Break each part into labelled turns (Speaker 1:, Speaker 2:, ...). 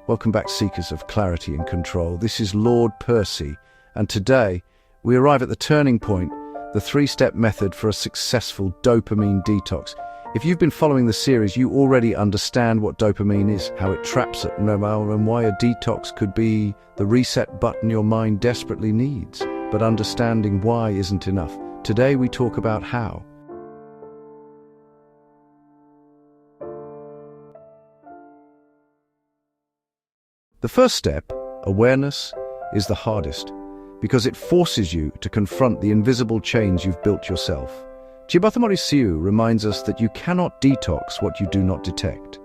Speaker 1: Welcome back, seekers of clarity and control. This is LordPercy, and today we arrive at the turning point, the three-step method for a successful dopamine detox. If you've been following the series, you already understand what dopamine is, how it traps it, and why a detox could be the reset button your mind desperately needs. But understanding why isn't enough. Today we talk about how. The first step, awareness, is the hardest because it forces you to confront the invisible chains you've built yourself. Siu reminds us that you cannot detox what you do not detect.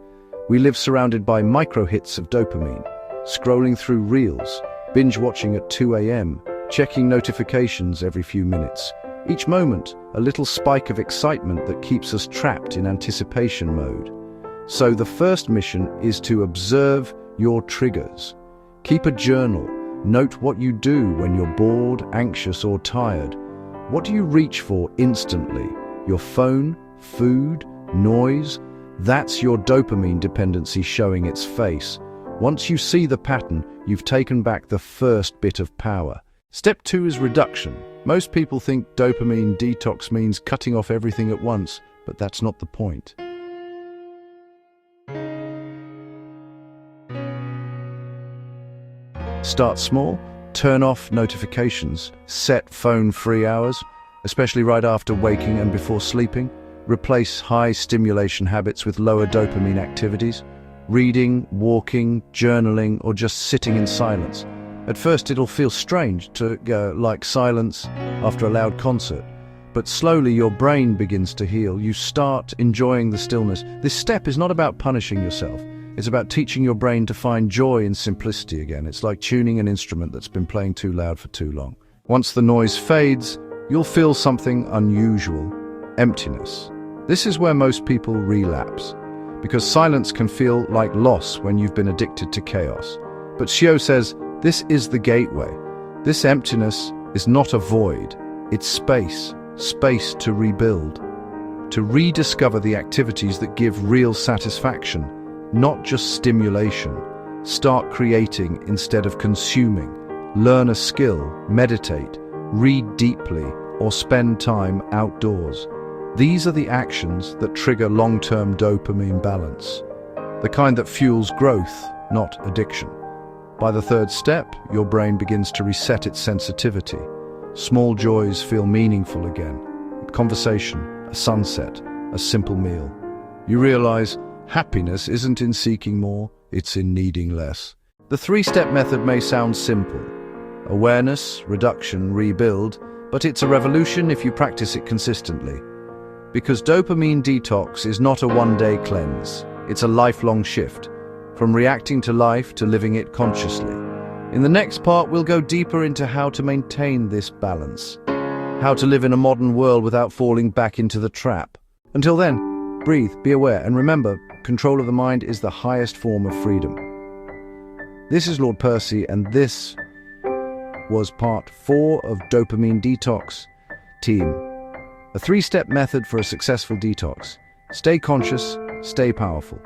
Speaker 1: We live surrounded by micro-hits of dopamine, scrolling through reels, binge-watching at 2 a.m., checking notifications every few minutes. Each moment, a little spike of excitement that keeps us trapped in anticipation mode. So the first mission is to observe your triggers. Keep a journal. Note what you do when you're bored, anxious, or tired. What do you reach for instantly? Your phone, food, noise? That's your dopamine dependency showing its face. Once you see the pattern, you've taken back the first bit of power. Step 2 is reduction. Most people think dopamine detox means cutting off everything at once, but that's not the point. Start small, turn off notifications, set phone-free hours, especially right after waking and before sleeping. Replace high stimulation habits with lower dopamine activities, reading, walking, journaling, or just sitting in silence. At first it'll feel strange to go like silence after a loud concert, but slowly your brain begins to heal. You start enjoying the stillness. This step is not about punishing yourself. It's about teaching your brain to find joy in simplicity again. It's like tuning an instrument that's been playing too loud for too long. Once the noise fades, you'll feel something unusual: emptiness. This is where most people relapse, because silence can feel like loss when you've been addicted to chaos. But Xio says, this is the gateway. This emptiness is not a void. It's space to rebuild, to rediscover the activities that give real satisfaction, not just stimulation. Start creating instead of consuming. Learn a skill, meditate, read deeply, or spend time outdoors. These are the actions that trigger long-term dopamine balance, the kind that fuels growth, not addiction. By the third step, your brain begins to reset its sensitivity. Small joys feel meaningful again. A conversation, a sunset, a simple meal. You realize happiness isn't in seeking more, it's in needing less. The three-step method may sound simple. Awareness, reduction, rebuild, but it's a revolution if you practice it consistently. Because dopamine detox is not a one-day cleanse. It's a lifelong shift, from reacting to life to living it consciously. In the next part, we'll go deeper into how to maintain this balance, how to live in a modern world without falling back into the trap. Until then, breathe, be aware, and remember, control of the mind is the highest form of freedom. This is LordPercy, and this was part 4 of Dopamine Detox Team. A 3-step method for a successful detox. Stay conscious, stay powerful.